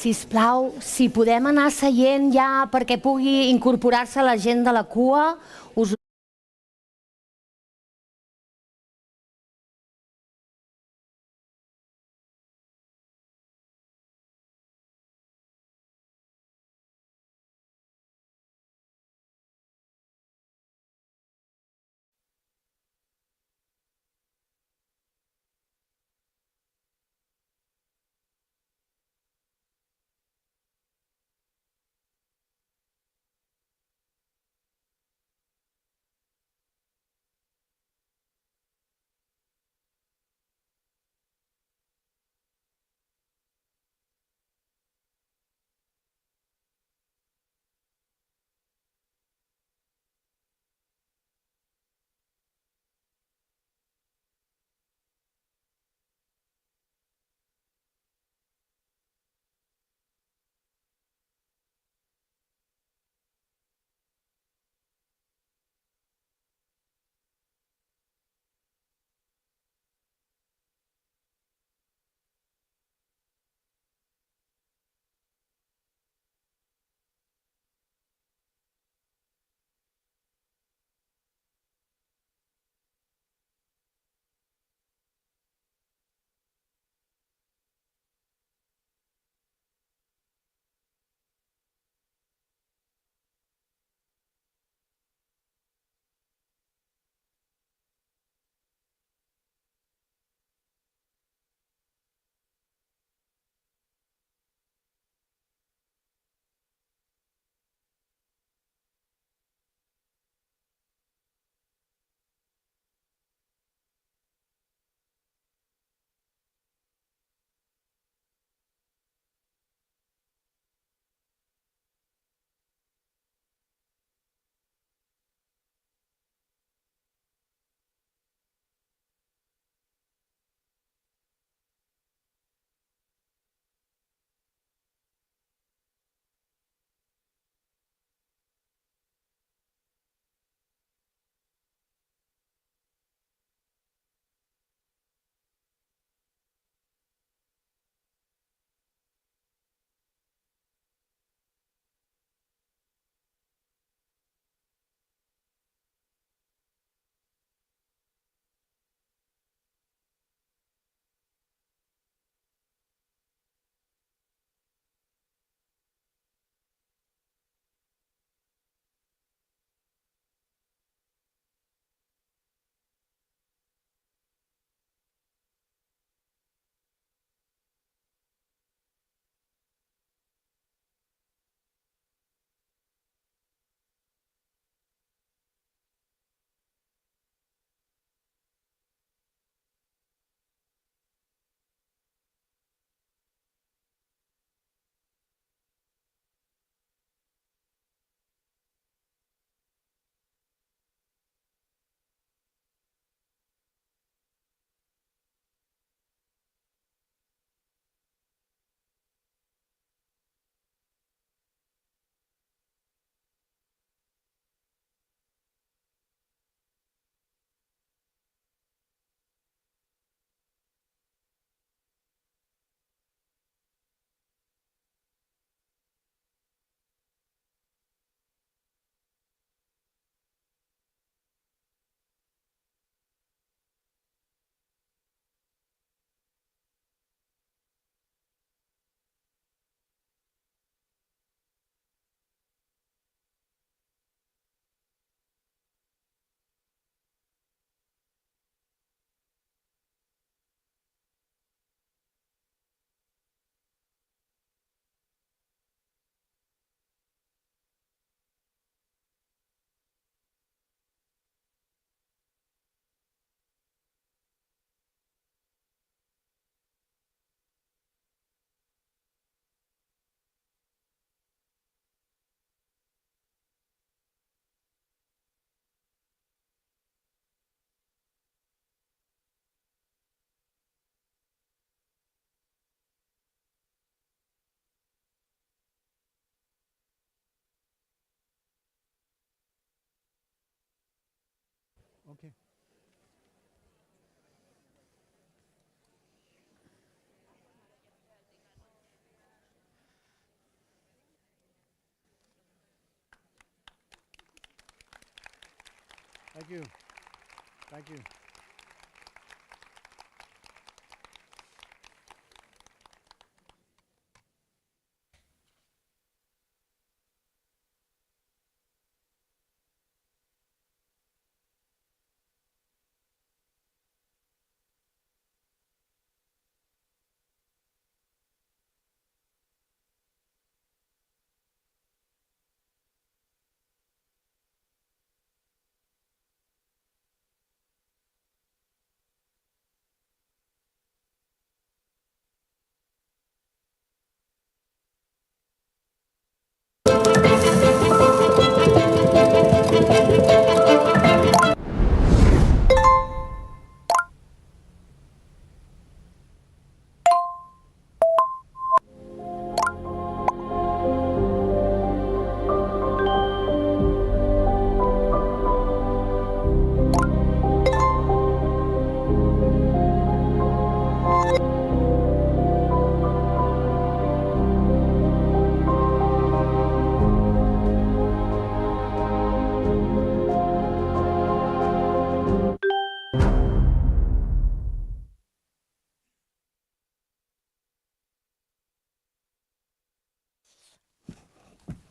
Sisplau, si podem anar seient ja perquè pugui incorporar-se la gent de la cua, us... Okay. Thank you. Thank you.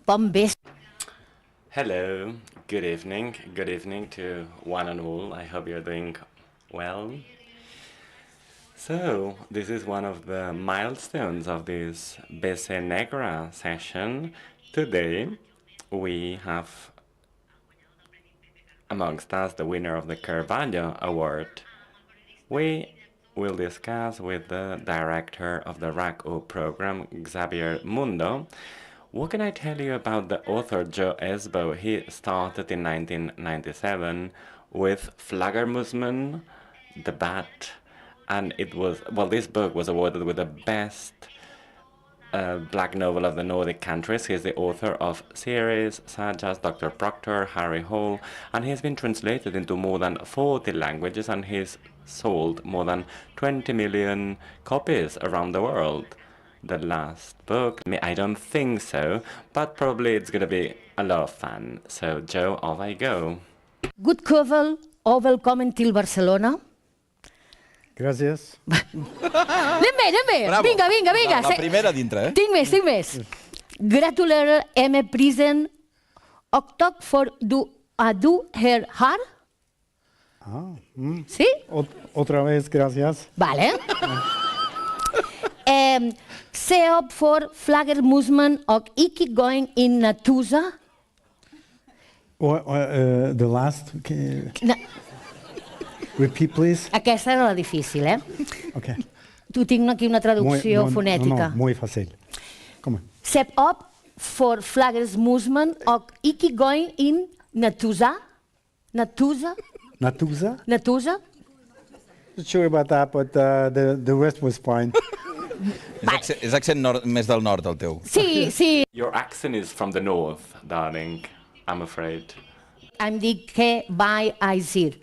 Bon vespre. Hello, good evening to one and all. I hope you're doing well. So, this is one of the milestones of this BCNegra session. Today, we have amongst us the winner of the Carvalho Award. We will discuss with the director of the RACO program, Xavier Mundo. What can I tell you about the author Joe Esbo? He started in 1997 with Flaggermusman, The Bat, and it was, well, this book was awarded with the best black novel of the Nordic countries. He is the author of series such as Dr. Proctor, Harry Hole, and he has been translated into more than 40 languages, and he's sold more than 20 million copies around the world. The last book, I don't think so, but probably it's going to be a lot of fun. So, Joe, off I go. Good covel, og velkommen til Barcelona. Gràcies. Anem bé. Bravo. Vinga. La primera dintre, eh? Tinc més. Gratular M. Prisen, Octoc for do her heart. ¿Sí? Otra vez, gracias. Vale. Seop for Flaggermusman og Iki going in Natuza. The last. Repeat, please. Aquesta era la difícil, eh? Okay. Tu tinc aquí una traducció fonètica. No, muy fácil. Come on. Seop for Flaggermusman og Iki going in Natuza. Natuza? Not sure about that, but the rest was fine. És accent més del nord, el teu. Sí. Your accent is from the north, darling, I'm afraid. Em dic que vai a dir.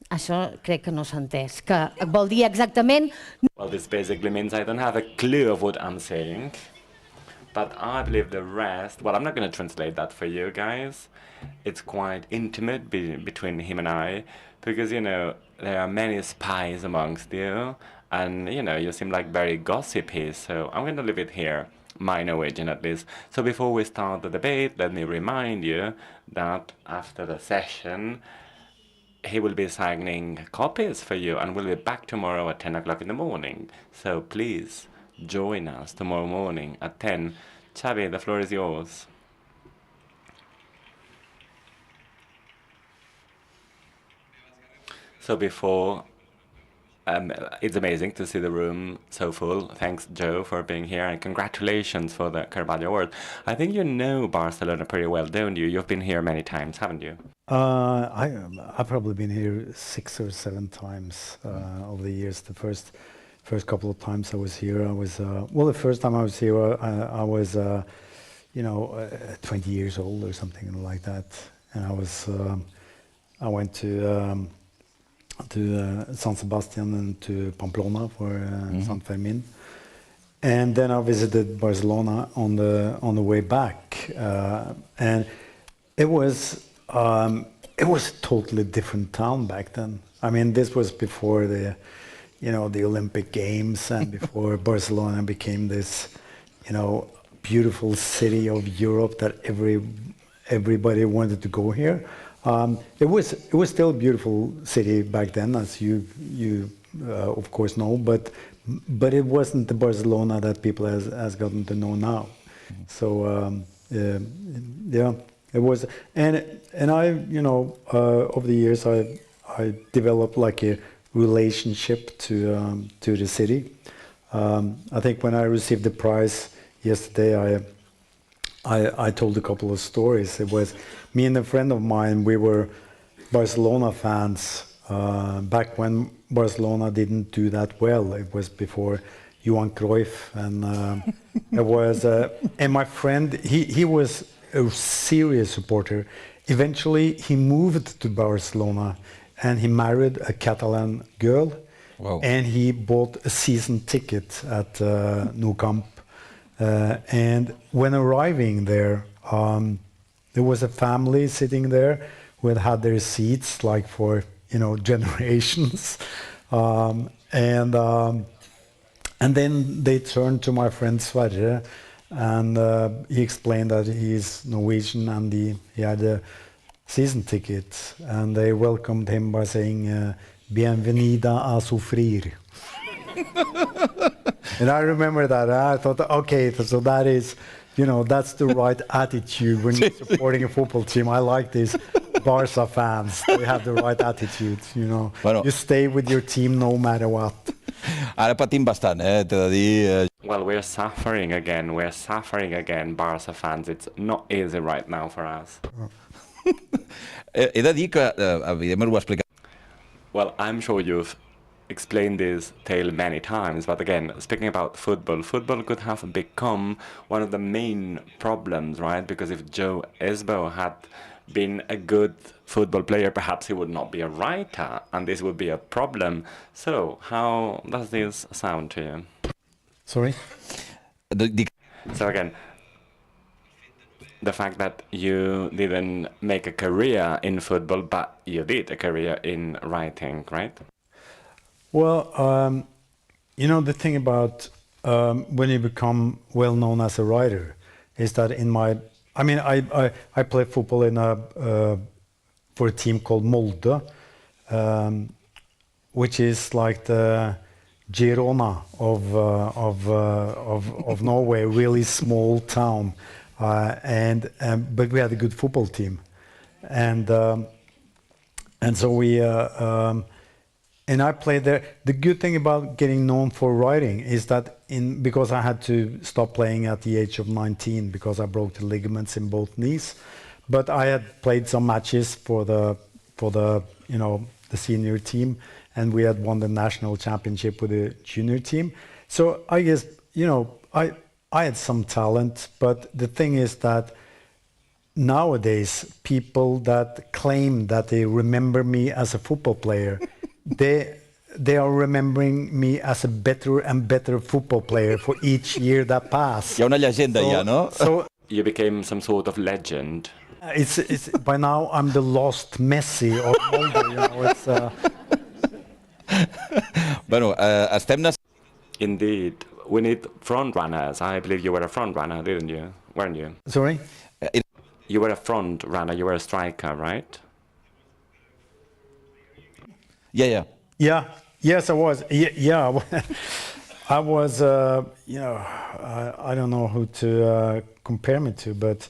Això crec que no s'ha entès, que vol dir exactament... Well, this basically means I don't have a clue of what I'm saying. But I believe the rest... Well, I'm not going to translate that for you guys. It's quite intimate between him and I. Because, you know, there are many spies amongst you. And, you know, you seem like very gossipy. So I'm going to leave it here. My Norwegian, at least. So before we start the debate, let me remind you that after the session... he will be signing copies for you, and we'll be back tomorrow at 10 o'clock in the morning. So please join us tomorrow morning at 10. Xavi, the floor is yours. So before, it's amazing to see the room so full. Thanks, Joe, for being here, and congratulations for the Carvalho Award. I think you know Barcelona pretty well, don't you? You've been here many times, haven't you? I've probably been here 6 or 7 times over the years. The first couple of times I was here, the first time I was here, I was 20 years old or something like that, and I went to San Sebastian and to Pamplona for San Fermin, and then I visited Barcelona on the way back, and it was it was a totally different town back then. I mean, this was before the, the Olympic Games and before Barcelona became this, beautiful city of Europe that everybody wanted to go here. It was still a beautiful city back then, as you of course know, but it wasn't the Barcelona that people has gotten to know now. So yeah, it was, and I over the years I developed like a relationship to the city. I think when I received the prize yesterday, I told a couple of stories. It was me and a friend of mine. We were Barcelona fans back when Barcelona didn't do that well. It was before Johan Cruyff, and it was. And my friend, he was a serious supporter. Eventually, he moved to Barcelona, and he married a Catalan girl. Wow. And he bought a season ticket at Nou Camp. And when arriving there, there was a family sitting there who had their seats like for generations, and then they turned to my friend Sverre, and he explained that he's Norwegian and he had a season ticket, and they welcomed him by saying "Bienvenida a sufrir." And I remember that. I thought, okay, so that is, that's the right attitude when you're supporting a football team. I like these Barca fans. They have the right attitude, Bueno. You stay with your team no matter what. Ara patim bastant, t'he de dir... Well, we're suffering again, Barca fans. It's not easy right now for us. He de dir que, evidentment ho ha explicat... Well, I'm sure you've explained this tale many times, but again, speaking about football could have become one of the main problems, right? Because if Joe Esbo had been a good football player, perhaps he would not be a writer, and this would be a problem. So, how does this sound to you? Sorry? So again, the fact that you didn't make a career in football, but you did a career in writing, right? Well, the thing about when you become well known as a writer is that I play football for a team called Molde, which is like the Girona of Norway, really small town, but we had a good football team, and so we. And I played there. The good thing about getting known for writing is that because I had to stop playing at the age of 19 because I broke the ligaments in both knees, but I had played some matches for the senior team, and we had won the national championship with the junior team. So I guess I had some talent, but the thing is that nowadays people that claim that they remember me as a football player. They are remembering me as a better and better football player for each year that passed. Hi ha una llegenda ja, no? So You became some sort of legend. it's by now I'm the lost Messi or Ronaldo, Bueno, estem... Indeed, we need front runners. I believe you were a front runner, didn't you? Weren't you? Sorry? You were a front runner. You were a striker, right? Yeah. Yes, I was. Yeah, I was. I don't know who to compare me to, but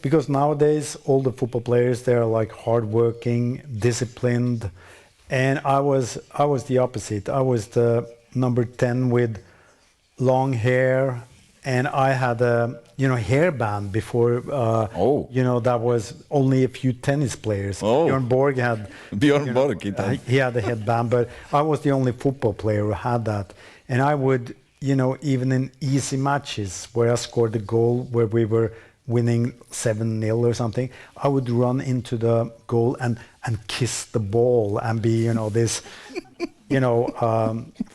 because nowadays all the football players, they are like hardworking, disciplined, and I was the opposite. I was the number 10 with long hair, and I had a hairband before. That was only a few tennis players. Björn Borg had. He had a headband, but I was the only football player who had that. And I would, even in easy matches where I scored a goal where we were winning 7-0 or something, I would run into the goal and kiss the ball and be, this,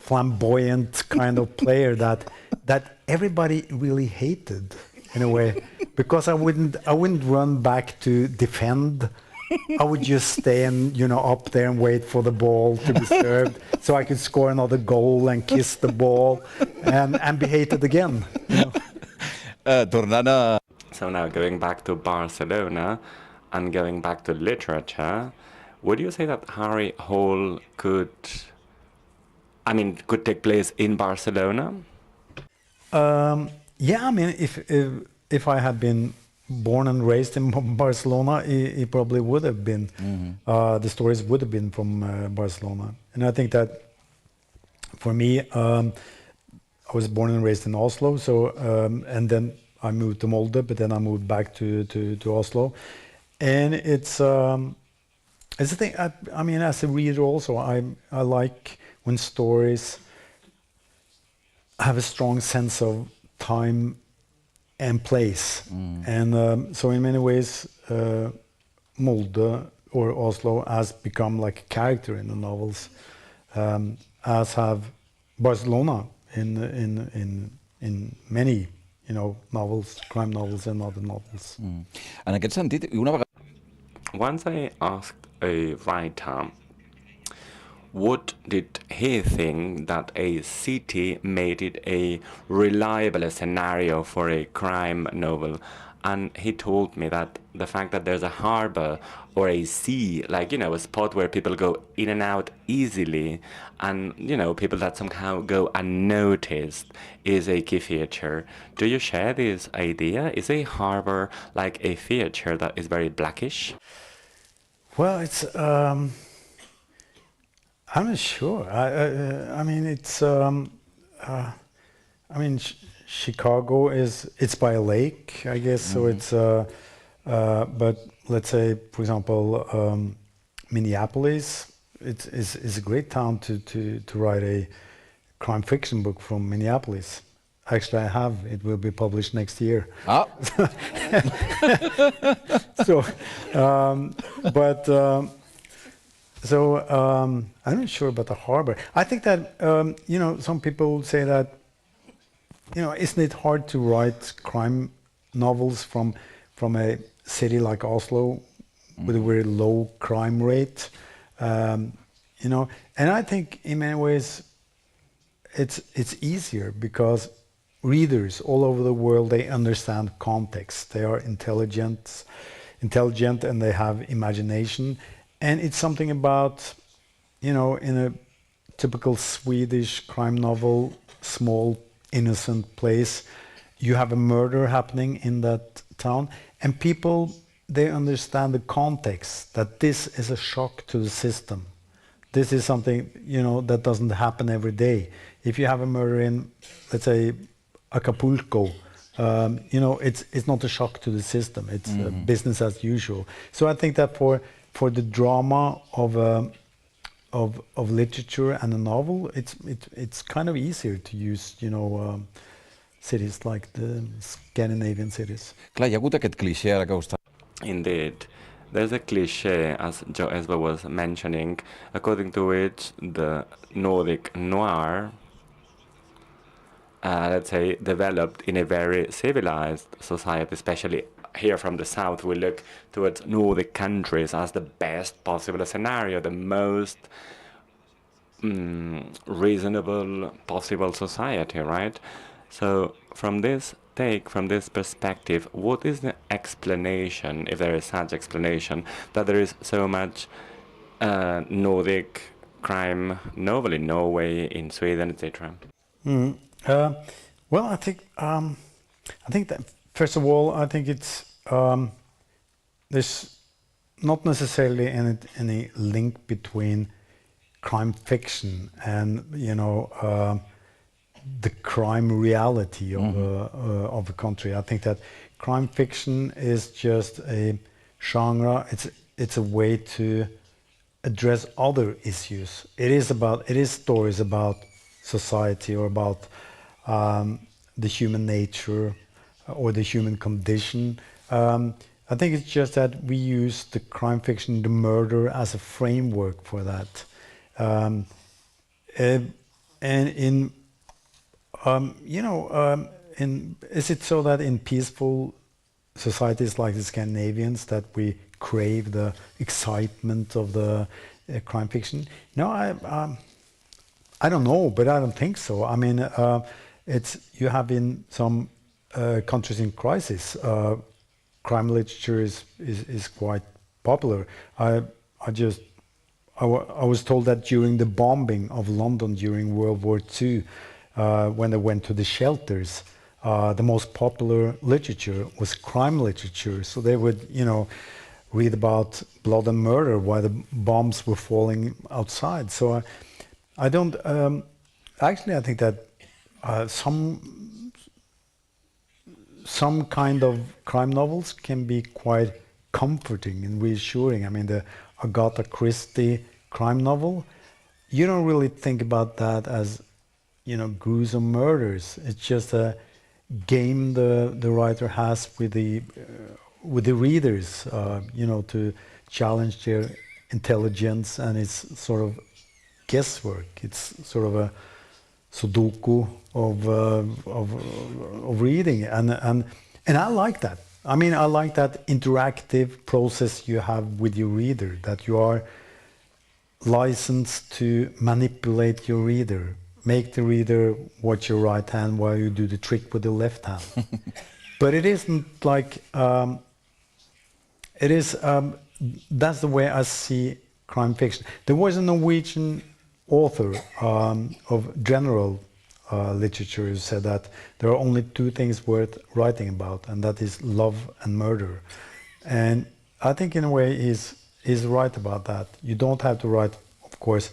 flamboyant kind of player that everybody really hated in a way, because I wouldn't run back to defend I would just stay and, up there and wait for the ball to be served so I could score another goal and kiss the ball and be hated again. Tornant a... So now going back to Barcelona and going back to literature, would you say that Harry Hole could take place in Barcelona? Yeah, I mean, if I had been born and raised in Barcelona, it probably would have been. The stories would have been from Barcelona. And I think that for me, I was born and raised in Oslo, so and then I moved to Molde, but then I moved back to Oslo. And it's a thing, I mean, as a reader also, I like when stories have a strong sense of time and place. And so in many ways, Molde or Oslo has become like a character in the novels, as have Barcelona in many, novels, crime novels and other novels. En aquest sentit, una vegada... Once I asked a writer, what did he think that a city made it a reliable scenario for a crime novel? And he told me that the fact that there's a harbor or a sea, like, a spot where people go in and out easily, and, people that somehow go unnoticed is a key feature. Do you share this idea? Is a harbor like a feature that is very blackish? Well, it's... I'm not sure. I mean, it's... Chicago it's by a lake, I guess. So it's... but let's say, for example, Minneapolis, is a great town to write a crime fiction book from Minneapolis. Actually, I have. It will be published next year. Ah. So, I'm not sure about the harbor. I think that, some people say that, isn't it hard to write crime novels from a city like Oslo with a very low crime rate? And I think in many ways it's easier because readers all over the world, they understand context. They are intelligent and they have imagination. And it's something about, in a typical Swedish crime novel, small, innocent place, you have a murder happening in that town, and people, they understand the context, that this is a shock to the system. This is something, that doesn't happen every day. If you have a murder in, let's say, Acapulco, it's not a shock to the system. It's business as usual. So I think that for the drama of literature and a novel, it's kind of easier to use, cities like the Scandinavian cities. Clar, hi ha hagut aquest cliché ara que ho està... Indeed. There's a cliché, as Joe Esbo was mentioning, according to which the Nordic noir, let's say, developed in a very civilized society, especially here from the south. We look towards Nordic countries as the best possible scenario, the most reasonable possible society, right? So from this perspective, what is the explanation, if there is such explanation, that there is so much Nordic crime novel in Norway, in Sweden, etc.? Well, I think that first of all, I think it's there's not necessarily any link between crime fiction and the crime reality of a country. I think that crime fiction is just a genre. It's a way to address other issues. It is stories about society or about the human nature or the human condition. I think it's just that we use the crime fiction, the murder, as a framework for that. Is it so that in peaceful societies like the Scandinavians that we crave the excitement of the crime fiction. No, I don't know, but I don't think so. I mean, you have in some countries in crisis, crime literature is quite popular. I was told that during the bombing of London during World War II, when they went to the shelters, the most popular literature was crime literature. So they would, read about blood and murder while the bombs were falling outside. So I don't. Actually, I think that some kind of crime novels can be quite comforting and reassuring. I mean, the Agatha Christie crime novel, you don't really think about that as, gruesome murders. It's just a game the writer has with the readers, to challenge their intelligence, and it's sort of guesswork. It's sort of a Sudoku of reading, and I like that. I mean, I like that interactive process you have with your reader, that you are licensed to manipulate your reader, make the reader watch your right hand while you do the trick with the left hand. But it isn't like that's the way I see crime fiction. There was a Norwegian author of general literature who said that there are only two things worth writing about, and that is love and murder. And I think in a way he's right about that. You don't have to write, of course,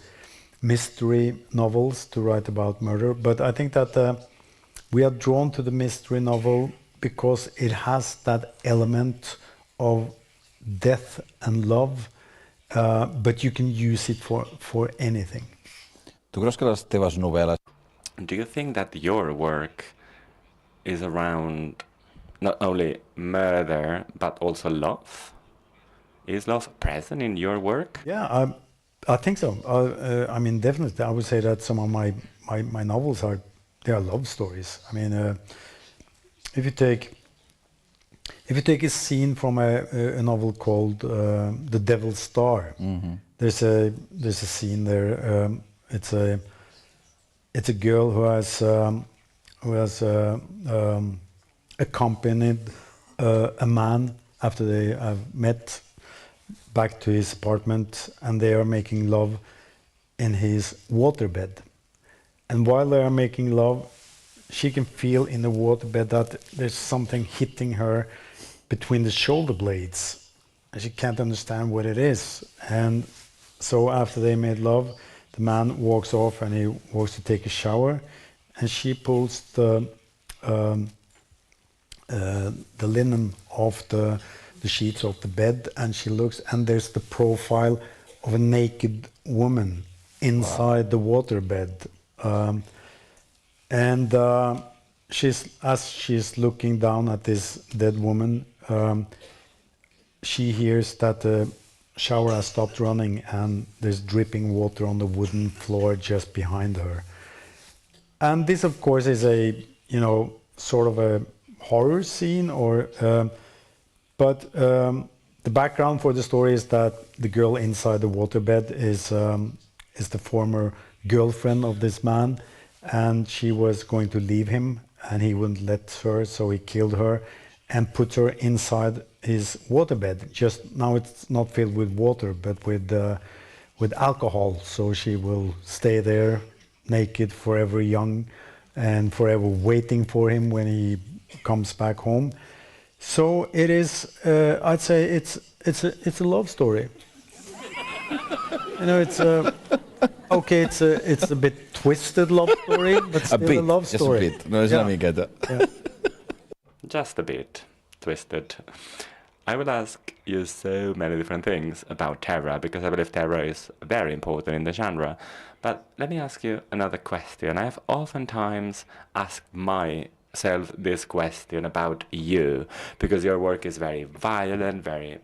mystery novels to write about murder, but I think that we are drawn to the mystery novel because it has that element of death and love, but you can use it for anything. Tu creus que les teves novel·les... Do you think that your work is around not only murder, but also love? Is love present in your work? Yeah, I think so. I mean, definitely. I would say that some of my novels are love stories. I mean, if you take a scene from a novel called The Devil's Star, there's a scene there. It's a girl who has accompanied a man after they have met back to his apartment, and they are making love in his waterbed. And while they are making love, she can feel in the waterbed that there's something hitting her between the shoulder blades, and she can't understand what it is. And so after they made love, the man walks off and he walks to take a shower, and she pulls the linen off the sheets of the bed, and she looks, and there's the profile of a naked woman inside the waterbed. And as she's looking down at this dead woman, she hears that the shower has stopped running and there's dripping water on the wooden floor just behind her. And this, of course, is a sort of a horror scene, but the background for the story is that the girl inside the waterbed is the former girlfriend of this man, and she was going to leave him, and he wouldn't let her, so he killed her and put her inside his waterbed. Just now it's not filled with water, but with alcohol, so she will stay there naked, forever young, and forever waiting for him when he comes back home. So it is. I'd say it's a love story. It's okay. It's a bit twisted love story, but still a love story. Just a bit. No, it's una miqueta. Yeah. Just a bit twisted. I will ask you so many different things about terror, because I believe terror is very important in the genre. But let me ask you another question. I have oftentimes asked myself this question about you, because your work is very violent, very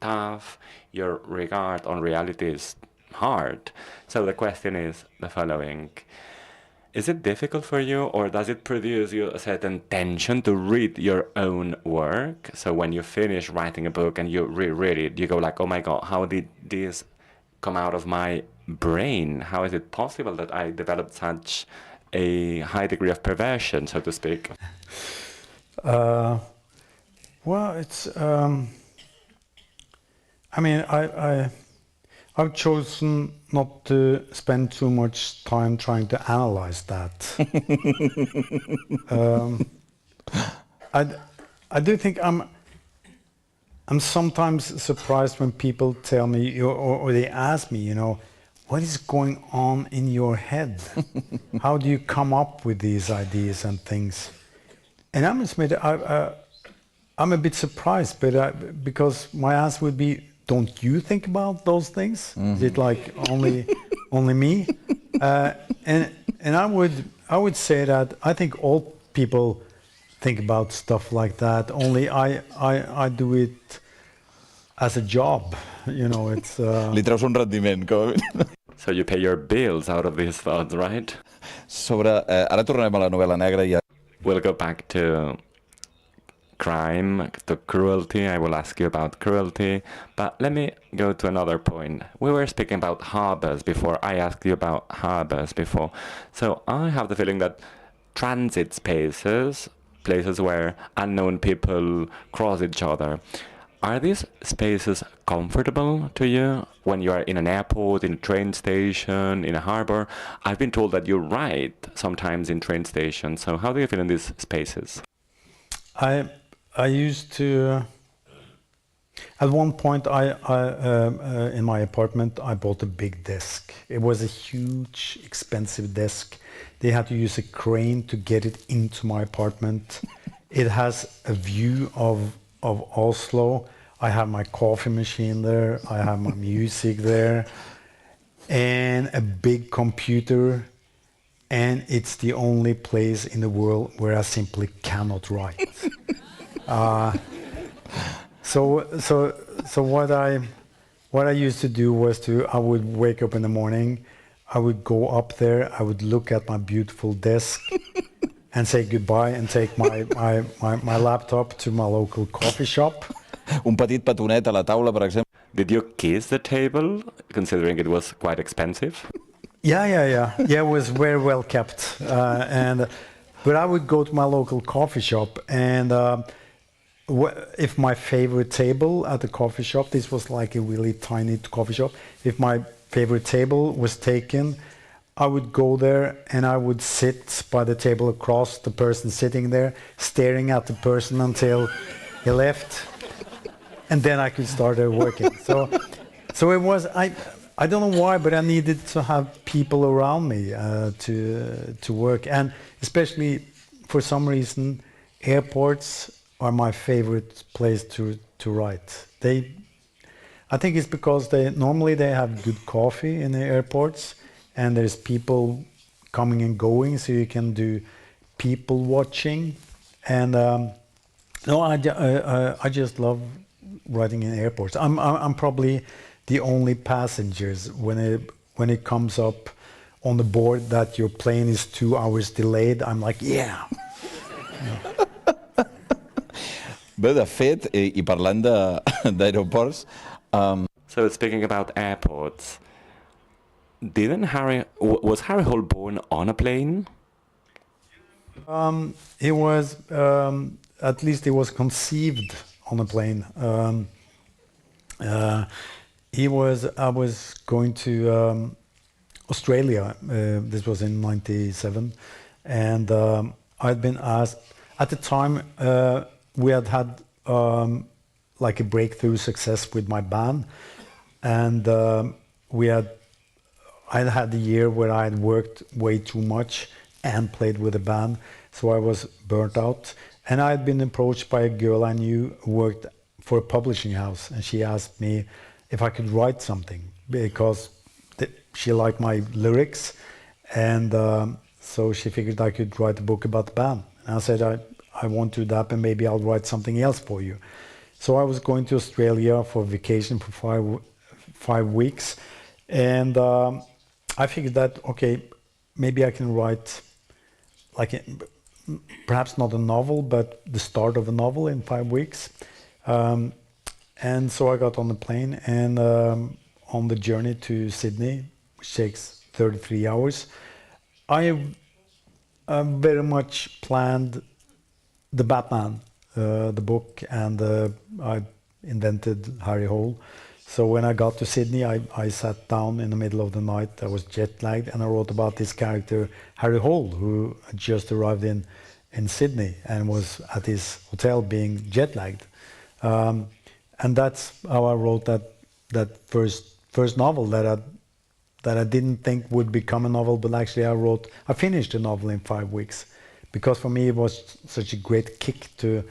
tough. Your regard on reality is hard. So the question is the following. Is it difficult for you, or does it produce you a certain tension to read your own work? So when you finish writing a book and you reread it, you go like, oh my God, how did this come out of my brain? How is it possible that I developed such a high degree of perversion, so to speak? Well, it's. I mean, I've chosen not to spend too much time trying to analyze that. I do think I'm sometimes surprised when people tell me or they ask me, you know, what is going on in your head? How do you come up with these ideas and things? And I must admit, I'm a bit surprised, but because my answer would be, don't you think about those things? Is it like only me? And I would say that I think all people think about stuff like that. Only I do it as a job. You know, it's. Li treus un rendiment, com a mínim. So you pay your bills out of these thoughts, right? Ara tornarem a la novel·la negra i... We'll go back to crime, to cruelty. I will ask you about cruelty. But let me go to another point. We were speaking about harbors before. I asked you about harbors before. So I have the feeling that transit spaces, places where unknown people cross each other, are these spaces comfortable to you when you are in an airport, in a train station, in a harbor? I've been told that you write sometimes in train stations. So how do you feel in these spaces? I used to. At one point, in my apartment, I bought a big desk. It was a huge, expensive desk. They had to use a crane to get it into my apartment. It has a view of Oslo. I have my coffee machine there. I have my music there, and a big computer. And it's the only place in the world where I simply cannot write. So what I used to do was I would wake up in the morning, I would go up there, I would look at my beautiful desk and say goodbye and take my laptop to my local coffee shop. Un petit petonet a la taula, per exemple. Did you kiss the table, considering it was quite expensive? Yeah, it was very well kept. But I would go to my local coffee shop, and if my favorite table at the coffee shop, this was like a really tiny coffee shop, if my favorite table was taken, I would go there and I would sit by the table across the person sitting there, staring at the person until he left, and then I could start working. So it was, I don't know why, but I needed to have people around me to work, and especially for some reason, airports are my favorite place to write. I think it's because normally they have good coffee in the airports, and there's people coming and going, so you can do people watching. And I just love writing in airports. I'm probably the only passengers when it comes up on the board that your plane is 2 hours delayed. I'm like, yeah. Bé, de fet, i parlant d'aeroports... So speaking about airports, was Harry Hole born on a plane? He was, at least he was conceived on a plane. I was going to Australia, this was in '97, and I'd been asked, at the time we had like a breakthrough success with my band, and I had a year where I had worked way too much and played with a band, so I was burnt out. And I had been approached by a girl I knew who worked for a publishing house, and she asked me if I could write something because she liked my lyrics, and so she figured I could write a book about the band. And I said, I want to do that, and maybe I'll write something else for you. So I was going to Australia for vacation for 5 weeks, and I figured that, okay, maybe I can write like perhaps not a novel, but the start of a novel in 5 weeks. And so I got on the plane and on the journey to Sydney, which takes 33 hours. I very much planned the Batman, the book, and I invented Harry Hole. So when I got to Sydney, I sat down in the middle of the night. I was jet lagged, and I wrote about this character, Harry Hole, who had just arrived in Sydney and was at his hotel being jet lagged. And that's how I wrote that first novel that I didn't think would become a novel, but actually I finished the novel in 5 weeks, because for me it was such a great kick to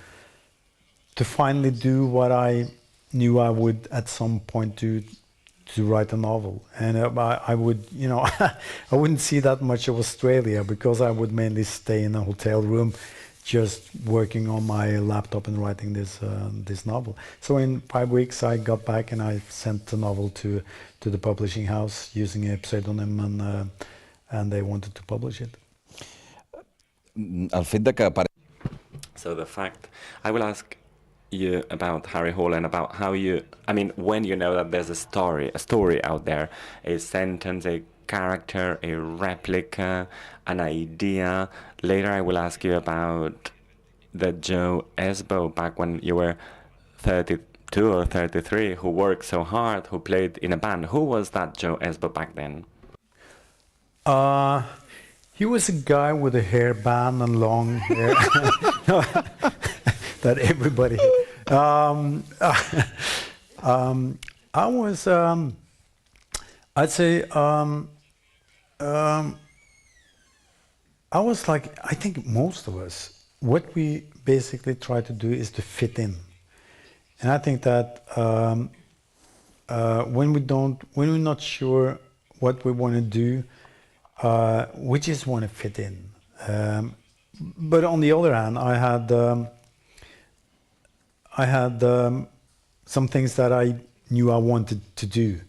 finally do what I knew I would at some point do, to write a novel. And I would, you know, I wouldn't see that much of Australia, because I would mainly stay in a hotel room just working on my laptop and writing this novel. So in 5 weeks I got back and I sent the novel to the publishing house using a pseudonym, and they wanted to publish it. El fet de que So the fact, I will ask you about Harry Hole and about how you, I mean, when you know that there's a story out there, a sentence, a character, a replica, an idea. Later I will ask you about the Joe Esbo back when you were 32 or 33, who worked so hard, who played in a band. Who was that Joe Esbo back then? He was a guy with a hairband and long hair that everybody. I was, I'd say, I was like, I think most of us, what we basically try to do is to fit in. And I think that when we're not sure what we want to do, we just want to fit in. But on the other hand, I had some things that I knew I wanted to do,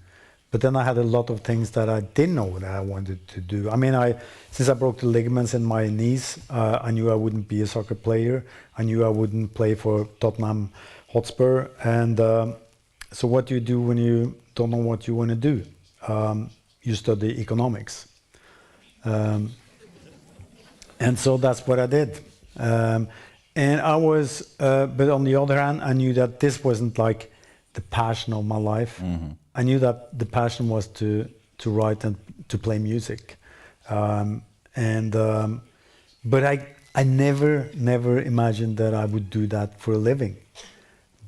but then I had a lot of things that I didn't know that I wanted to do. I mean, since I broke the ligaments in my knees, I knew I wouldn't be a soccer player. I knew I wouldn't play for Tottenham Hotspur. And so what do you do when you don't know what you want to do? You study economics. And so that's what I did. And I was, but on the other hand, I knew that this wasn't like the passion of my life. Mm-hmm. I knew that the passion was to write and to play music. But I never imagined that I would do that for a living.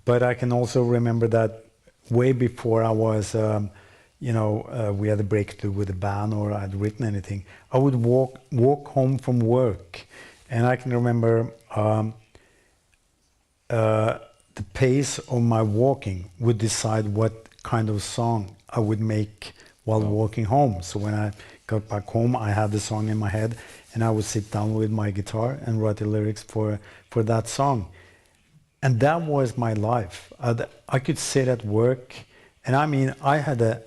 But I can also remember that way before I was, we had a breakthrough with a band or I'd written anything, I would walk home from work. And I can remember the pace of my walking would decide what kind of song I would make while walking home. So when I got back home, I had the song in my head, and I would sit down with my guitar and write the lyrics for that song. And that was my life. I could sit at work, and I mean, I had a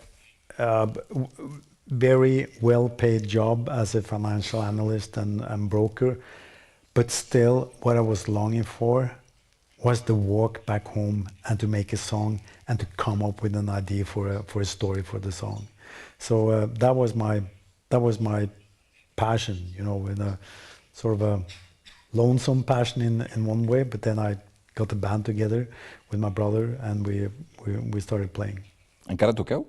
very well-paid job as a financial analyst and broker, but still what I was longing for was the walk back home and to make a song and to come up with an idea for a story for the song. So that was my passion, with a sort of a lonesome passion in one way, but then I got a band together with my brother and we started playing. Encara toqueu?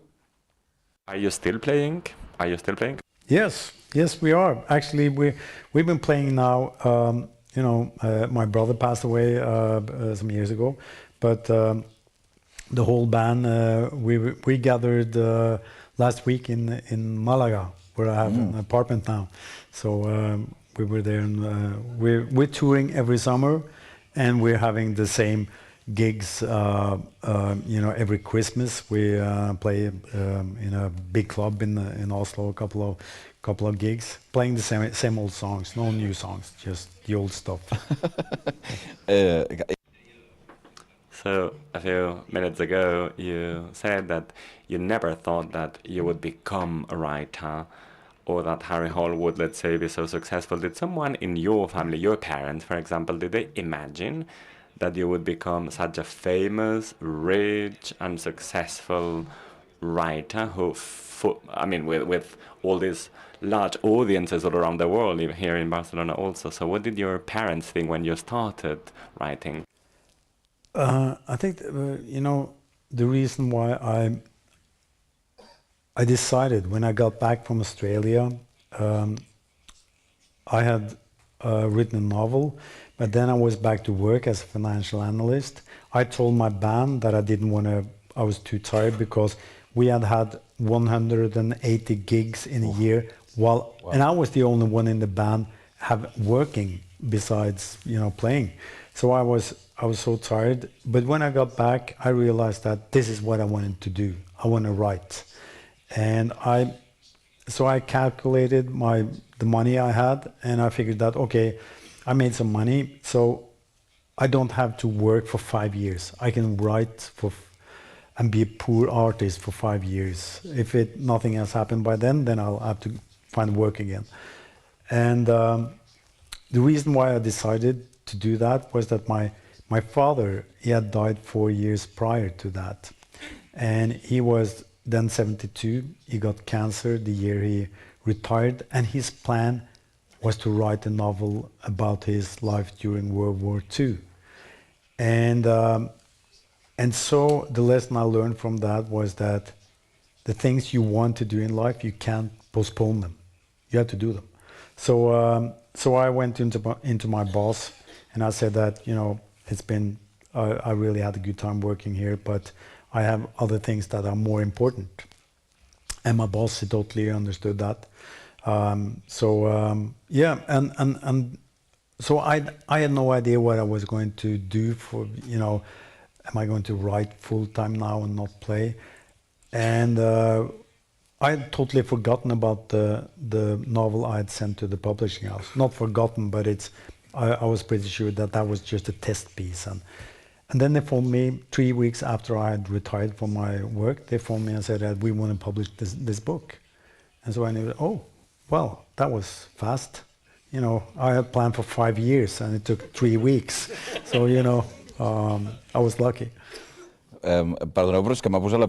Are you still playing? Yes, we are. Actually, we've been playing now. My brother passed away some years ago, but the whole band we gathered last week in Malaga, where I have an apartment now. So we were there, and we're touring every summer, and we're having the same gigs. Every Christmas we play in a big club in Oslo. A couple of gigs, playing the same old songs, no new songs, just the old stuff. So a few minutes ago you said that you never thought that you would become a writer. or that Harry Hole would, let's say, be so successful, did someone in your family, your parents, for example, did they imagine that you would become such a famous, rich, and successful writer who, I mean, with all these large audiences all around the world, even here in Barcelona also. So what did your parents think when you started writing? I think, you know, the reason why I decided when I got back from Australia, I had written a novel, but then I was back to work as a financial analyst. I told my band that I didn't want to, I was too tired because we had 180 gigs in a year, and I was the only one in the band working besides, you know, playing. So I was so tired. But when I got back, I realized that this is what I wanted to do. I want to write. And so I calculated the money I had, and I figured that, okay, I made some money, so I don't have to work for 5 years. I can write and be a poor artist for 5 years. If nothing has happened by then I'll have to find work again. And the reason why I decided to do that was that my father, he had died 4 years prior to that. And he was then 72, he got cancer the year he retired, and his plan was to write a novel about his life during World War II. And so the lesson I learned from that was that the things you want to do in life, you can't postpone them. You have to do them. So I went into my boss and I said that, you know, I really had a good time working here, but I have other things that are more important. And my boss, he totally understood that. Yeah, and so I had no idea what I was going to do for, you know, am I going to write full time now and not play? And I had totally forgotten about the novel I had sent to the publishing house. Not forgotten, but I was pretty sure that was just a test piece. And then they phoned me 3 weeks after I had retired from my work. They phoned me and said that we want to publish this book. And so I knew, oh, well, that was fast. You know, I had planned for 5 years and it took 3 weeks. So, you know, I was lucky. Perdoneu, però és que m'ha posat la...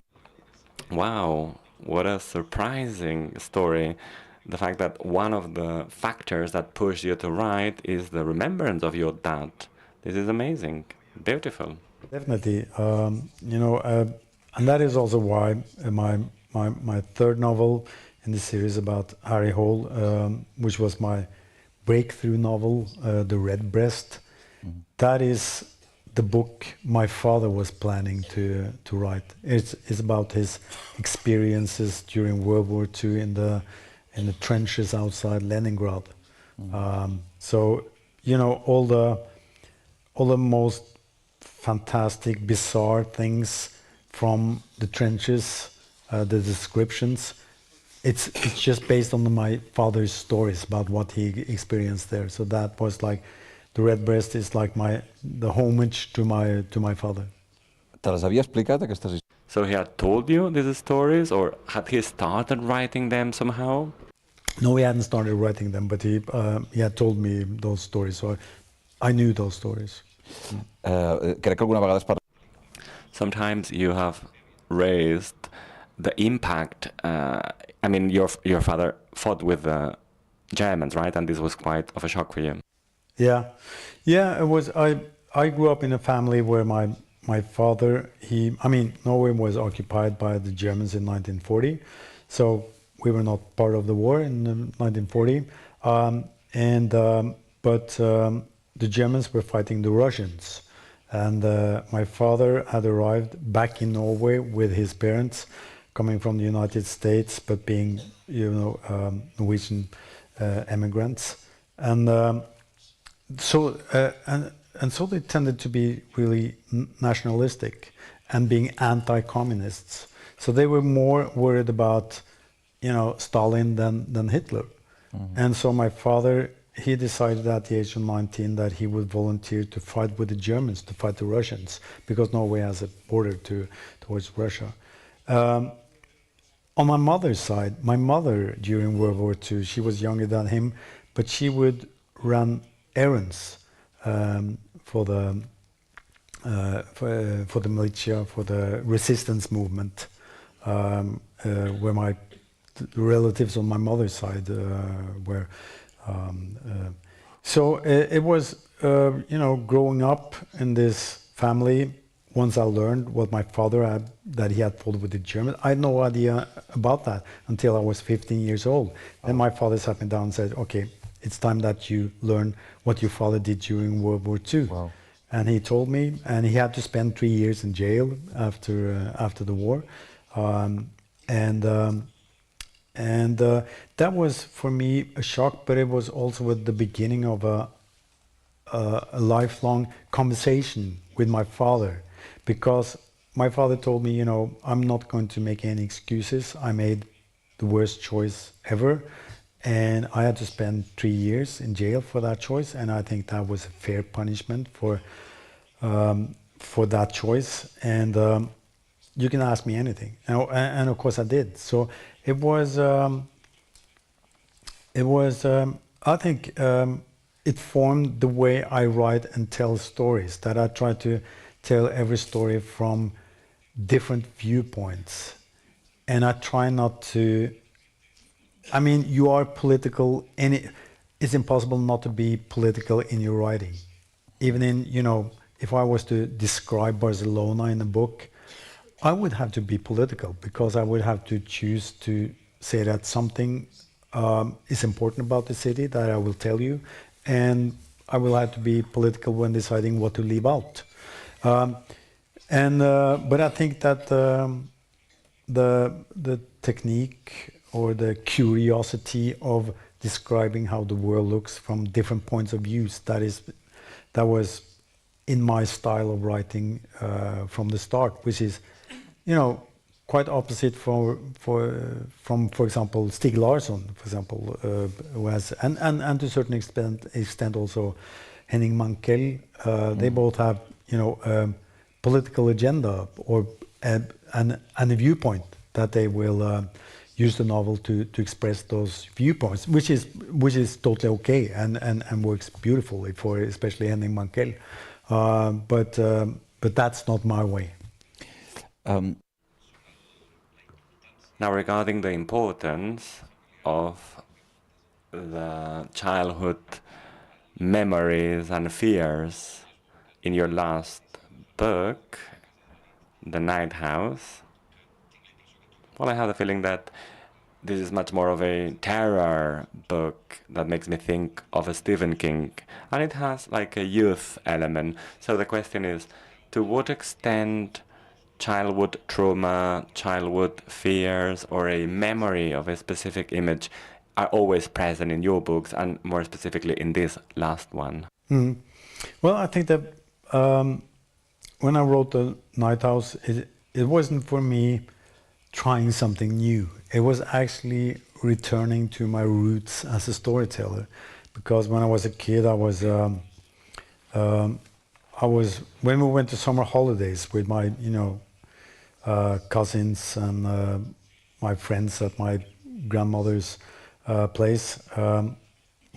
Wow, what a surprising story. The fact that one of the factors that pushed you to write is the remembrance of your dad. This is amazing. Beautiful. Definitely. You know, and that is also why my third novel in the series about Harry Hole, which was my breakthrough novel, The Redbreast, that is the book my father was planning to write. It's about his experiences during World War II in the trenches outside Leningrad. So, you know, all the most fantastic, bizarre things from the trenches, the descriptions. It's just based on my father's stories about what he experienced there. So that was like, The Redbreast is like the homage to my father. Te les havia explicat, aquestes històries? So he had told you these stories, or had he started writing them somehow? No, he hadn't started writing them, but he had told me those stories, so I knew those stories. Crec que alguna vegada es parla... Sometimes you have raised the impact. I mean, your father fought with the Germans, right? And this was quite of a shock for you. Yeah, it was. I grew up in a family where my father, Norway was occupied by the Germans in 1940, so we were not part of the war in 1940. But the Germans were fighting the Russians, and my father had arrived back in Norway with his parents, coming from the United States, but being, you know, Norwegian immigrants, and so they tended to be really nationalistic and being anti-communists. So they were more worried about, you know, Stalin than Hitler. And so my father, he decided at the age of 19 that he would volunteer to fight with the Germans, to fight the Russians, because Norway has a border towards Russia. on my mother's side, my mother during World War II, she was younger than him, but she would run errands for the militia, for the resistance movement, where my relatives on my mother's side were. So it was, growing up in this family. Once I learned what my father had, that he had fought with the Germans, I had no idea about that until I was 15 years old. Then my father sat me down and said, "Okay, it's time that you learn what your father did during World War II." Wow. And he told me, and he had to spend 3 years in jail after the war, and that was for me a shock, but it was also at the beginning of a lifelong conversation with my father, because my father told me, I'm not going to make any excuses. I made the worst choice ever, and I had to spend 3 years in jail for that choice, and I think that was a fair punishment for that choice. And you can ask me anything, and of course I did. So it was I think it formed the way I write and tell stories, that I try to tell every story from different viewpoints. And I try not to, I mean, you are political, and it's impossible not to be political in your writing. Even in, if I was to describe Barcelona in a book, I would have to be political, because I would have to choose to say that something is important about the city that I will tell you, and I will have to be political when deciding what to leave out. But I think that the technique or the curiosity of describing how the world looks from different points of views, that was in my style of writing from the start, which is, quite opposite from, for example, Stig Larsson, for example, who has, and to a certain extent also Henning Mankell. They both have, political agenda or and a viewpoint that they will use the novel to express those viewpoints, which is totally okay and works beautifully for especially Henning Mankell. But that's not my way. Now, regarding the importance of the childhood memories and fears in your last book, The Night House, well, I have the feeling that this is much more of a terror book that makes me think of a Stephen King, and it has like a youth element. So the question is, to what extent childhood trauma, childhood fears, or a memory of a specific image are always present in your books, and more specifically in this last one? Well, I think that when I wrote The Night House, it wasn't for me trying something new. It was actually returning to my roots as a storyteller, because when I was a kid, I was when we went to summer holidays with my cousins and my friends at my grandmother's place,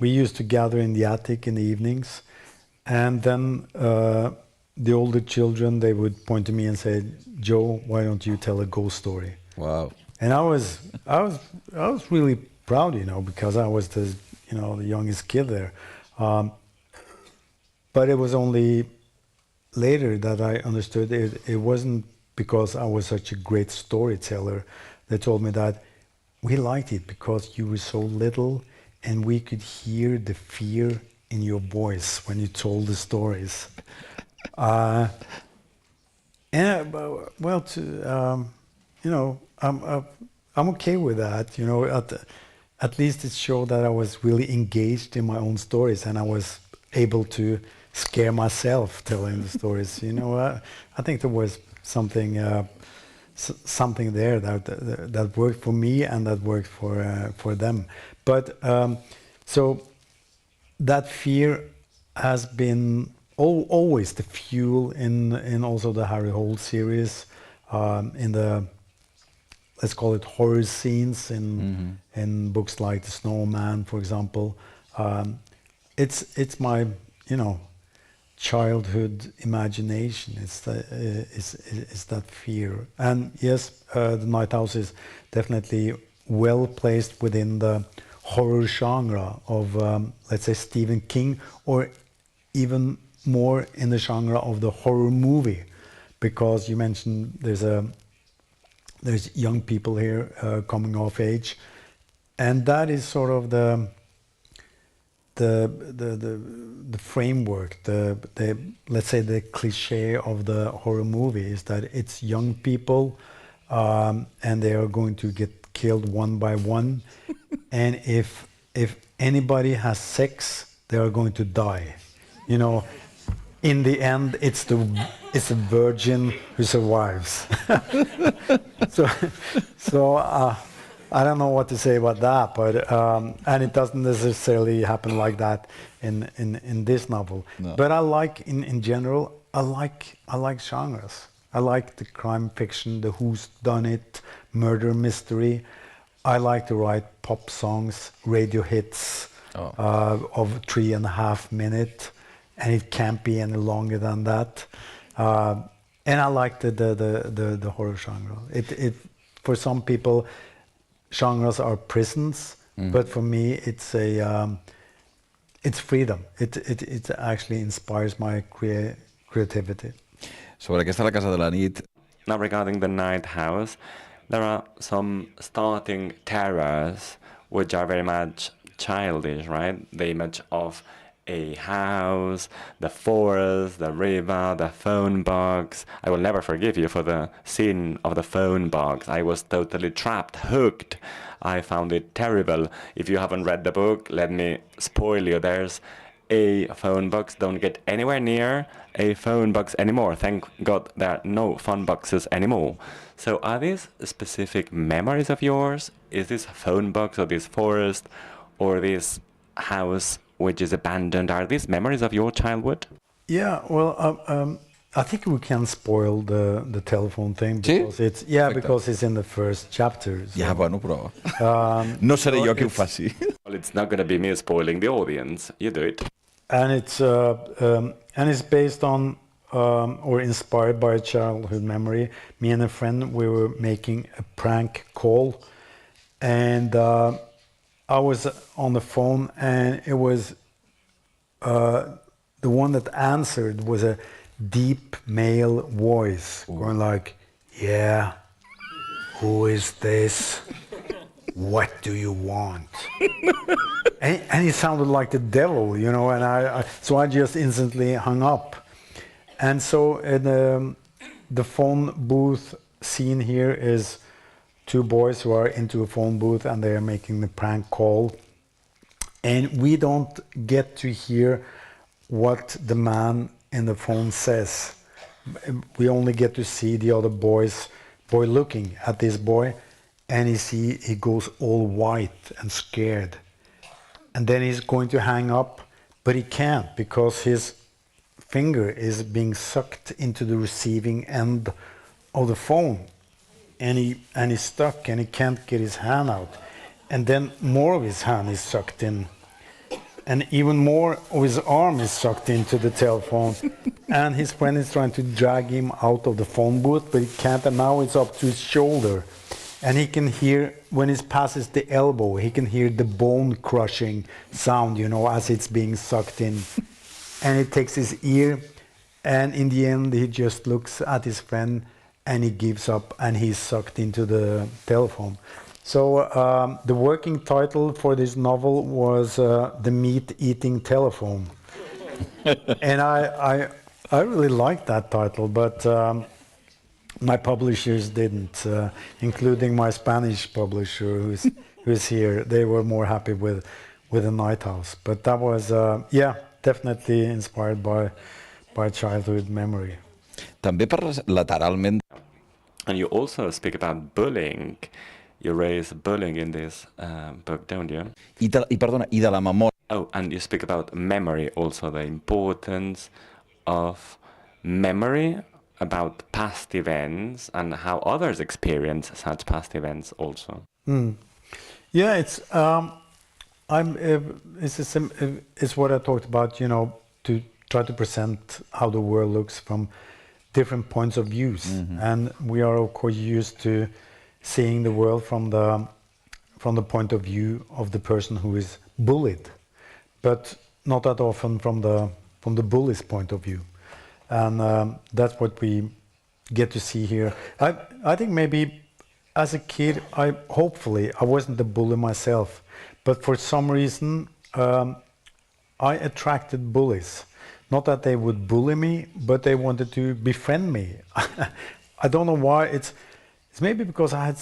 we used to gather in the attic in the evenings, and then the older children, they would point to me and say, "Joe, why don't you tell a ghost story?" Wow. And I was really proud, because I was the youngest kid there. But it was only later that I understood it wasn't because I was such a great storyteller. They told me that we liked it because you were so little, and we could hear the fear in your voice when you told the stories. I'm okay with that. At least it showed that I was really engaged in my own stories, and I was able to scare myself telling the stories. I think there was something there that worked for me and that worked for them. But so that fear has been always the fuel in also the Harry Holt series, in the let's call it horror scenes in books like The Snowman, for example. It's my, childhood imagination. It's that fear. And yes, The Night House is definitely well placed within the horror genre of, let's say, Stephen King, or even more in the genre of the horror movie, because you mentioned there's young people here coming of age, and that is sort of the framework, let's say the cliche of the horror movie is that it's young people, and they are going to get killed one by one, and if anybody has sex, they are going to die. In the end, it's the virgin who survives. so I don't know what to say about that, but and it doesn't necessarily happen like that in this novel. No. But I like, in general, I like genres. I like the crime fiction, the who's done it, murder mystery. I like to write pop songs, radio hits of 3.5 minutes. And it can't be any longer than that. And I like the horror genre. It for some people, genres are prisons, but for me, it's freedom. It actually inspires my creativity. Sobre aquesta La Casa de la Nit, Now, regarding The Night House, there are some starting terrors which are very much childish, right? The image of a house, the forest, the river, the phone box. I will never forgive you for the scene of the phone box. I was totally trapped, hooked. I found it terrible. If you haven't read the book, let me spoil you. There's a phone box. Don't get anywhere near a phone box anymore. Thank God there are no phone boxes anymore. So are these specific memories of yours? Is this phone box or this forest or this house which is abandoned? Are these memories of your childhood? Yeah, well, I think we can spoil the telephone thing because it's because it's in the first chapter. So. ja, bueno, però no seré jo qui ho faci. Well, it's not going to be me spoiling the audience. You do it. And it's based on or inspired by a childhood memory. Me and a friend, we were making a prank call, and I was on the phone, and it was the one that answered was a deep male voice going like, "Yeah, who is this? What do you want?" and he sounded like the devil, and so I just instantly hung up. And so the phone booth scene here is two boys who are into a phone booth and they are making the prank call. And we don't get to hear what the man in the phone says. We only get to see the other boy looking at this boy, and he goes all white and scared. And then he's going to hang up, but he can't because his finger is being sucked into the receiving end of the phone. And he's stuck and he can't get his hand out. And then more of his hand is sucked in. And even more of his arm is sucked into the telephone. And his friend is trying to drag him out of the phone booth, but he can't. And now it's up to his shoulder. And he can hear, when it passes the elbow, he can hear the bone crushing sound, as it's being sucked in. And it takes his ear. And in the end, he just looks at his friend and he gives up and he's sucked into the telephone. So the working title for this novel was The Meat-Eating Telephone. And I really liked that title, but my publishers didn't, including my Spanish publisher who's here. They were more happy with The Night House. But that was, definitely inspired by childhood memory. També parles lateralment. And you also speak about bullying. You raise bullying in this book, don't you? I de la memòria. Oh, and you speak about memory also, the importance of memory about past events and how others experience such past events also. Yeah, it's it's what I talked about, you know, to try to present how the world looks from different points of views, and we are of course used to seeing the world from the point of view of the person who is bullied, but not that often from the bully's point of view, and that's what we get to see here. I think maybe as a kid, hopefully I wasn't the bully myself, but for some reason I attracted bullies. Not that they would bully me, but they wanted to befriend me. I don't know why. It's maybe because I had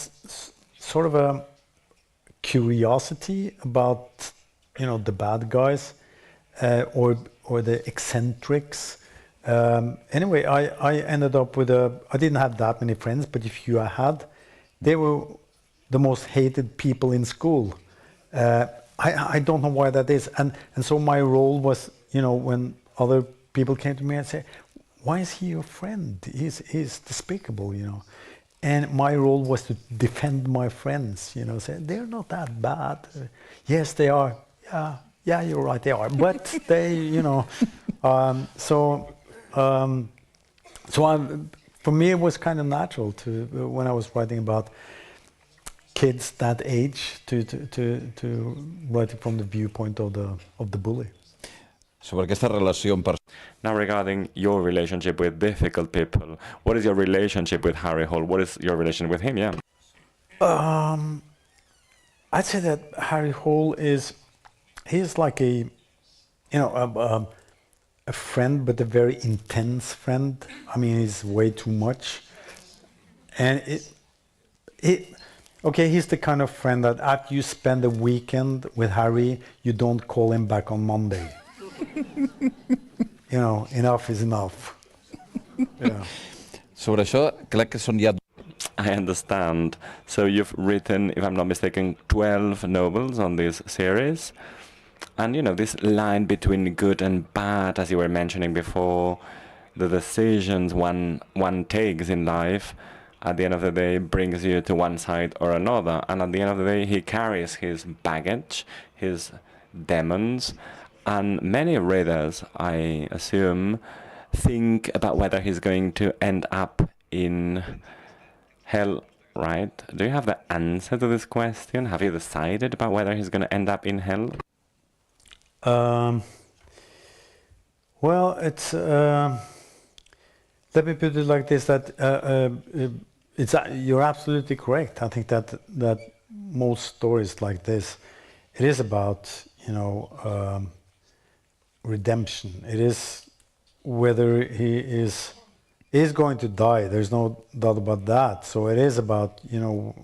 sort of a curiosity about, you know, the bad guys or the eccentrics. Anyway, I ended up with I didn't have that many friends, but if you had, they were the most hated people in school. I don't know why that is, and so my role was, you know, when other people came to me and said, "Why is he your friend? He's despicable," you know. And my role was to defend my friends, you know, say they're not that bad. Yes, they are. Yeah, you're right, they are. But they, you know, for me it was kind of natural to when I was writing about kids that age to write it from the viewpoint of the bully. Sobre aquesta relació amb Now, regarding your relationship with difficult people, what is your relationship with Harry Hole? What is your relationship with him? Yeah. I'd say that Harry Hole he's like a, you know, a friend, but a very intense friend. I mean, he's way too much, and okay, he's the kind of friend that after you spend a weekend with Harry, you don't call him back on Monday. You know, enough is enough. Yeah. Sobre això, crec que són ja... I understand. So you've written, if I'm not mistaken, 12 novels on this series. And, you know, this line between good and bad, as you were mentioning before, the decisions one takes in life, at the end of the day, brings you to one side or another. And at the end of the day, he carries his baggage, his demons. And many readers, I assume, think about whether he's going to end up in hell, right? Do you have the answer to this question? Have you decided about whether he's going to end up in hell? Well, it's let me put it like this: that you're absolutely correct. I think that most stories like this, it is about, you know, redemption. It is whether he is going to die. There's no doubt about that. So it is about, you know,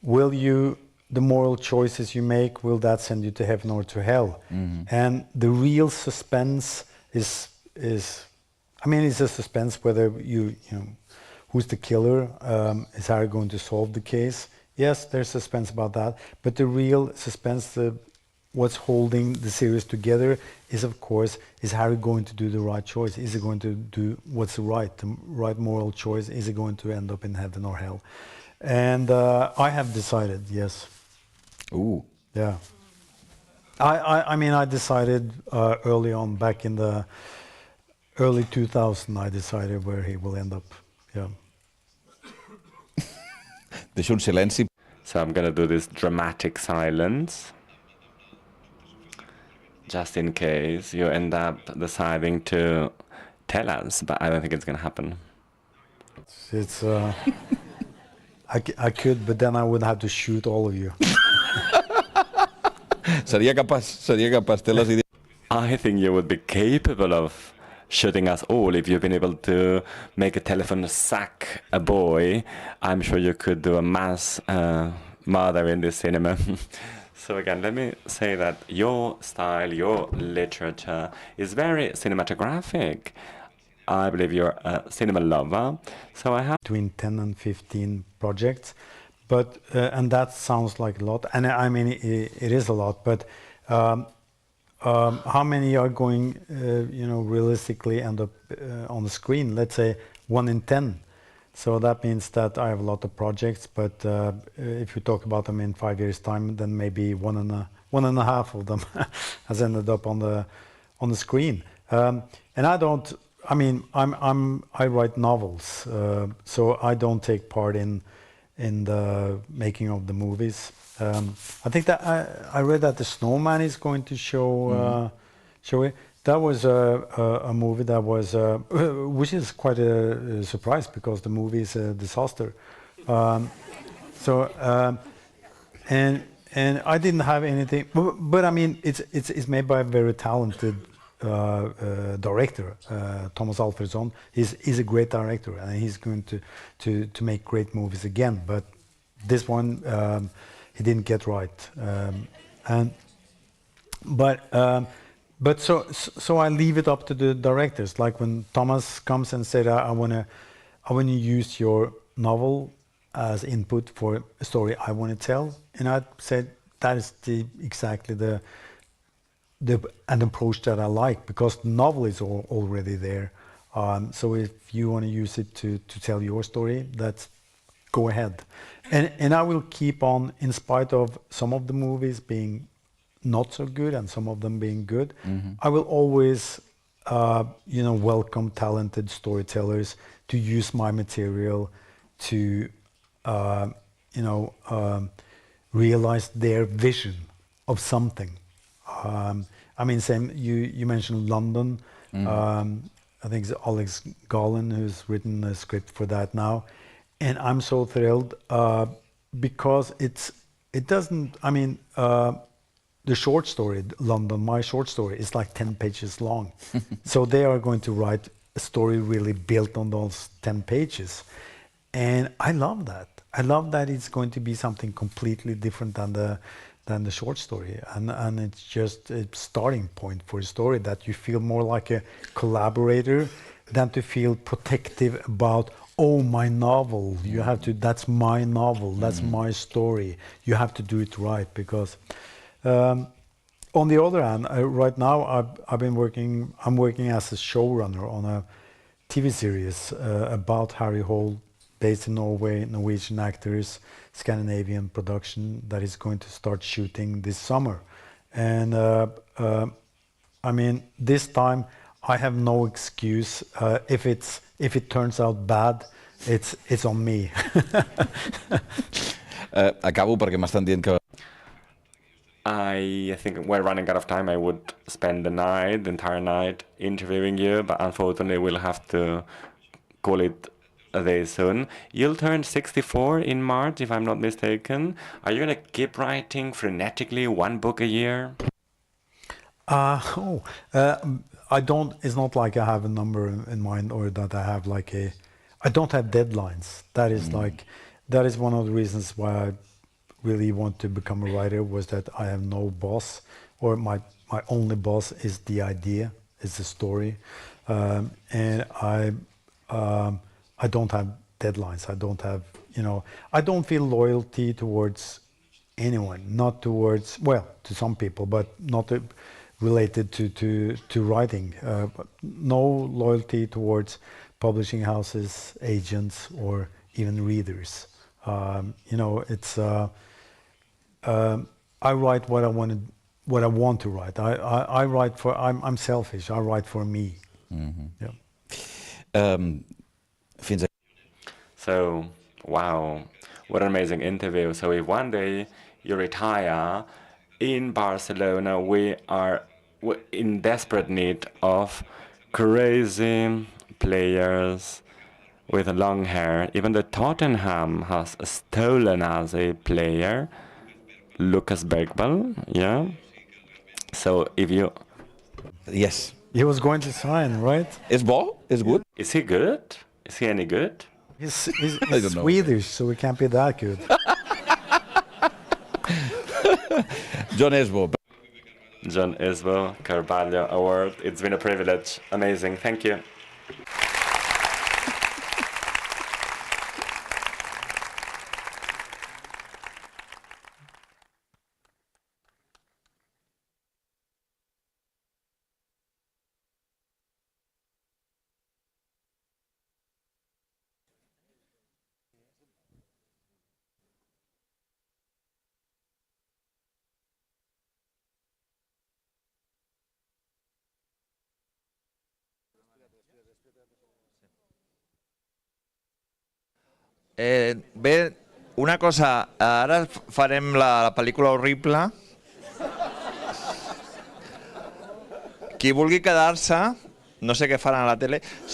will you, the moral choices you make, will that send you to heaven or to hell? And the real suspense is I mean, it's a suspense whether you know, who's the killer? Is Harry going to solve the case? Yes, there's suspense about that, but the real suspense, what's holding the series together is, of course, is Harry going to do the right choice? Is he going to do what's the right moral choice? Is he going to end up in heaven or hell? And I have decided, yes. Ooh. Yeah. I mean, I decided early on, back in the early 2000s, I decided where he will end up. Yeah. Deixo un silenci. So I'm going to do this dramatic silence, just in case you end up deciding to tell us, but I don't think it's going to happen. It's I could, but then I would have to shoot all of you. Seria capaç, té les idees... I think you would be capable of shooting us all if you've been able to make a telephone sack a boy. I'm sure you could do a mass murder in this cinema. So again, let me say that your style, your literature is very cinematographic. I believe you're a cinema lover. So I have between 10 and 15 projects, but and that sounds like a lot, and I mean it is a lot, but how many are going, you know, realistically end up on the screen? Let's say 1 in 10. So that means that I have a lot of projects, but if you talk about them in 5 years' time, then maybe one and a half of them has ended up on the screen. And I don't. I mean, I write novels, so I don't take part in the making of the movies. I think that I read that the Snowman is going to show it. That was a movie that was, which is quite a surprise because the movie is a disaster. And I didn't have anything, but I mean, it's made by a very talented director, Thomas Alfredson. He's a great director, and he's going to make great movies again. But this one he didn't get right, but so I leave it up to the directors. Like when Thomas comes and said, I wanna use your novel as input for a story I want to tell, and I said that is exactly an approach that I like, because the novel is already there. So if you want to use it to tell your story, that's go ahead. And I will keep on, in spite of some of the movies being not so good and some of them being good. I will always, welcome talented storytellers to use my material to, realize their vision of something. I mean, same. You mentioned London. I think it's Alex Garland who's written a script for that now, and I'm so thrilled because it doesn't. I mean, the short story, London, my short story, is like 10 pages long. So they are going to write a story really built on those 10 pages. And I love that. I love that it's going to be something completely different than the short story. And it's just a starting point for a story that you feel more like a collaborator than to feel protective about, oh, my novel. You have to, that's my novel, that's my story. You have to do it right, because on the other hand, right now I'm working as a showrunner on a TV series about Harry Hole, based in Norway, Norwegian actors, Scandinavian production, that is going to start shooting this summer. And I mean, this time I have no excuse. If it turns out bad, it's on me. Acabo perquè m'estan dient que... I think we're running out of time. I would spend the entire night interviewing you, but unfortunately we'll have to call it a day soon. You'll turn 64 in March, if I'm not mistaken. Are you going to keep writing frenetically, one book a year? I don't, it's not like I have a number in mind, or that I have like I don't have deadlines. That is that is one of the reasons why I really want to become a writer, was that I have no boss, or my only boss is the idea, is the story. And I don't have deadlines. I don't have, I don't feel loyalty towards anyone, not towards, well, to some people, but not related to writing. No loyalty towards publishing houses, agents, or even readers. It's I write what I want to write. I write for, I'm selfish. I write for me. Yeah. So, wow, what an amazing interview. So if one day you retire in Barcelona, we are in desperate need of crazy players with long hair. Even the Tottenham has stolen as a player, Lucas Bergvall, yeah? So if you... Yes. He was going to sign, right? És bo? És good? Is he good? Is he any good? He's Swedish, so he can't be that good. John NESBO. John NESBO Carvalho Award. It's been a privilege. Amazing. Thank you. Bé, una cosa, ara farem la pel·lícula horrible. Qui vulgui quedar-se, no sé què faran a la tele,